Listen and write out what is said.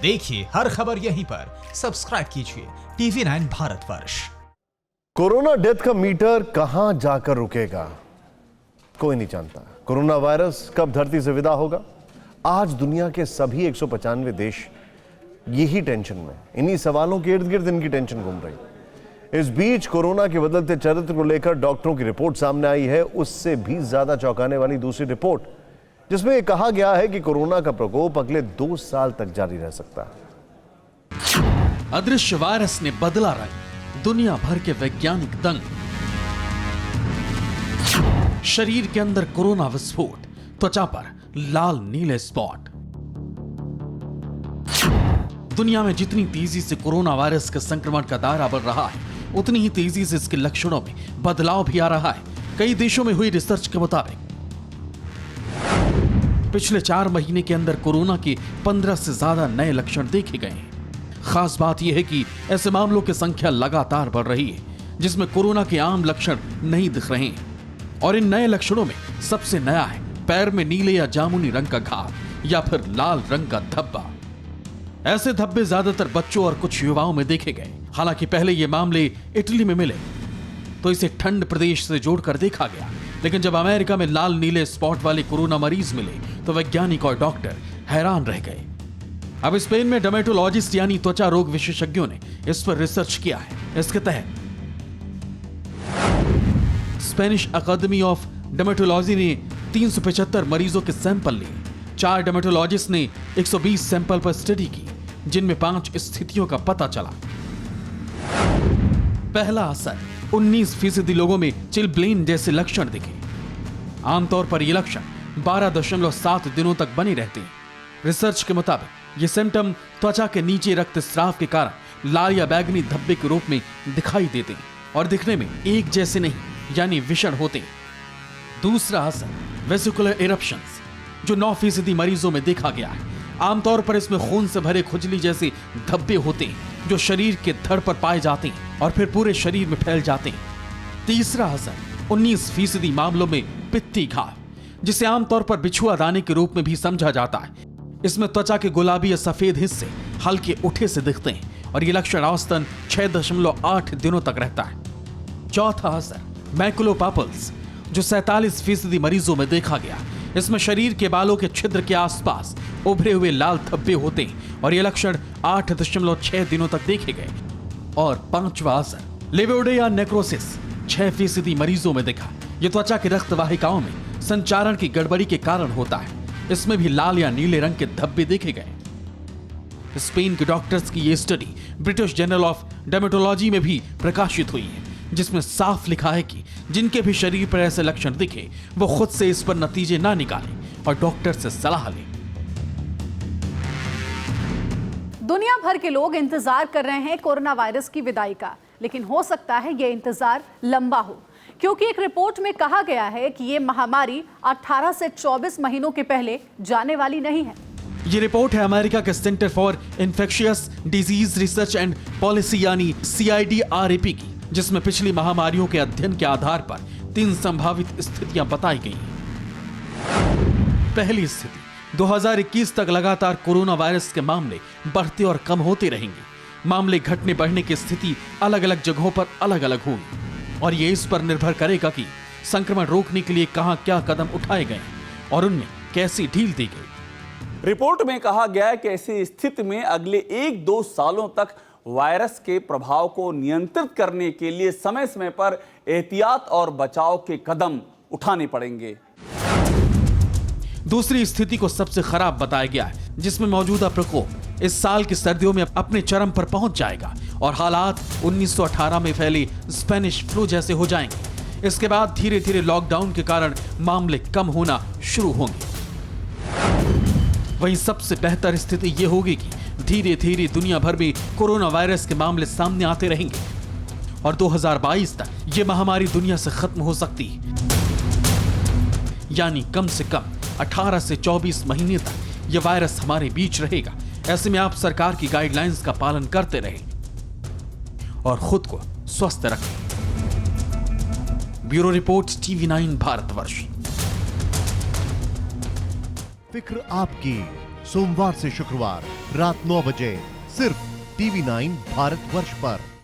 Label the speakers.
Speaker 1: देखिए हर खबर यहीं पर, सब्सक्राइब कीजिए TV9 भारतवर्ष।
Speaker 2: कोरोना डेथ का मीटर कहां जाकर रुकेगा, कोई नहीं जानता। कोरोना वायरस कब धरती से विदा होगा, आज दुनिया के सभी 195 देश यही टेंशन में, इन्हीं सवालों के इर्द गिर्द इनकी टेंशन घूम रही। इस बीच कोरोना के बदलते चरित्र को लेकर डॉक्टरों की रिपोर्ट सामने आई है, उससे भी ज्यादा चौंकाने वाली दूसरी रिपोर्ट, जिसमें यह कहा गया है कि कोरोना का प्रकोप अगले 2 साल तक जारी रह सकता है।
Speaker 3: अदृश्य वायरस ने बदला रंग, दुनिया भर के वैज्ञानिक दंग। शरीर के अंदर कोरोना विस्फोट, त्वचा पर लाल नीले स्पॉट। दुनिया में जितनी तेजी से कोरोना वायरस के संक्रमण का दायरा बढ़ रहा है, उतनी ही तेजी से इसके लक्षणों में बदलाव भी आ रहा है। कई देशों में हुई रिसर्च के मुताबिक पिछले 4 महीने के अंदर कोरोना के 15 से ज्यादा नए लक्षण देखे गए हैं। खास बात यह है कि ऐसे मामलों की संख्या लगातार बढ़ रही है, जिसमें कोरोना के आम लक्षण नहीं दिख रहे हैं। और इन नए लक्षणों में सबसे नया है पैर में नीले या जामुनी रंग का घाव या फिर लाल रंग का धब्बा। ऐसे धब्बे ज्यादातर बच्चों और कुछ युवाओं में देखे गए। हालांकि पहले ये मामले इटली में मिले तो इसे ठंड प्रदेश से जोड़कर देखा गया, लेकिन जब अमेरिका में लाल नीले स्पॉट वाले कोरोना मरीज मिले तो वैज्ञानिक और डॉक्टर हैरान रह गए। अब स्पेन में डर्मेटोलॉजिस्ट यानी त्वचा रोग विशेषज्ञों ने इस पर रिसर्च किया है। इसके तहत स्पेनिश अकादमी ऑफ डर्मेटोलॉजी ने 375 मरीजों के सैंपल लिए। 4 डर्मेटोलॉजिस्ट ने 120 सैंपल पर स्टडी की, जिनमें 5 स्थितियों का पता चला। पहला असर, 19% लोगों में चिलब्लेन जैसे लक्षण दिखे। आमतौर पर ये लक्षण 12.7 दिनों तक बने रहते हैं। रिसर्च के मुताबिक ये सिम्टम त्वचा के नीचे रक्तस्राव के कारण लाल या बैंगनी धब्बे के रूप में दिखाई देते हैं और दिखने में एक जैसे नहीं, यानी विषण होते हैं। दूसरा असर, वेसिकुलर इरप्शंस, जो 9% मरीजों में देखा गया है। आमतौर पर इसमें खून से भरे खुजली जैसे धब्बे होते हैं, जो शरीर के धड़ पर पाए जाते हैं और फिर पूरे शरीर में फैल जाते हैं। तीसरा असर, 19% मामलों में पित्ती घाव, जिसे आमतौर पर बिछुआ दाने के रूप में भी समझा जाता है। इसमें त्वचा के गुलाबी या सफेद हिस्से हल्के उठे से दिखते हैं और ये लक्षण औसतन 6.8 दिनों तक रहता है। चौथा असर, मैकुलोपापल्स, जो 47% मरीजों में देखा गया। इसमें शरीर के बालों के छिद्र के आसपास उभरे हुए लाल धब्बे होते हैं और ये लक्षण 8.6 दिनों तक देखे गए। और पांचवा असर, लेवोडिया नेक्रोसिस, 6% मरीजों में दिखा। ये त्वचा की रक्त वाहिकाओं में संचारण की गड़बड़ी के कारण होता है। इसमें भी लाल या नीले रंग के धब्बे देखे गए। स्पेन के डॉक्टर्स की ये study British journal of dermatology में भी प्रकाशित हुई है, जिसमें साफ लिखा है कि जिनके भी शरीर पर ऐसे लक्षण दिखे वो खुद से इस पर नतीजे ना निकालें और डॉक्टर से सलाह लें।
Speaker 4: दुनिया भर के लोग इंतजार कर रहे हैं कोरोना वायरस की विदाई का, लेकिन हो सकता है यह इंतजार लंबा हो, क्योंकि एक रिपोर्ट में कहा गया है कि यह महामारी 18 से 24 महीनों के पहले जाने वाली नहीं है।
Speaker 3: ये रिपोर्ट है अमेरिका के centre for infectious disease research and policy यानी CIDRAP की, जिसमें पिछली महामारियों के अध्ययन के आधार पर 3 संभावित स्थितियां बताई गई हैं। पहली स्थिति, 2021 तक लगातार कोरोना वायरस के मामले बढ़ते और कम होते रहेंगे। मामले घटने बढ़ने की स्थिति अलग अलग जगहों पर अलग अलग होगी और ये इस पर निर्भर करेगा कि संक्रमण रोकने के लिए कहां क्या कदम उठाए गए और उनमें कैसी ढील दी गई।
Speaker 5: रिपोर्ट में कहा गया है कि ऐसी स्थिति में अगले 1-2 सालों तक वायरस के प्रभाव को नियंत्रित करने के लिए समय समय पर एहतियात और बचाव के कदम उठाने पड़ेंगे।
Speaker 3: दूसरी स्थिति को सबसे खराब बताया गया है, जिसमें मौजूदा प्रकोप इस साल की सर्दियों में अपने चरम पर पहुंच जाएगा और हालात 1918 में फैले स्पेनिश फ्लू जैसे हो जाएंगे। इसके बाद धीरे धीरे लॉकडाउन के कारण मामले कम होना शुरू होंगे। वहीं सबसे बेहतर स्थिति यह होगी कि धीरे धीरे दुनिया भर में कोरोना वायरस के मामले सामने आते रहेंगे और 2022 तक यह महामारी दुनिया से खत्म हो सकती है, यानी कम से कम 18 से 24 महीने तक यह वायरस हमारे बीच रहेगा। ऐसे में आप सरकार की गाइडलाइंस का पालन करते रहें और खुद को स्वस्थ रखें। Bureau report TV9 Bharatvarsh.
Speaker 2: फिक्र आपकी, सोमवार से शुक्रवार रात 9 बजे सिर्फ TV9 भारतवर्ष पर।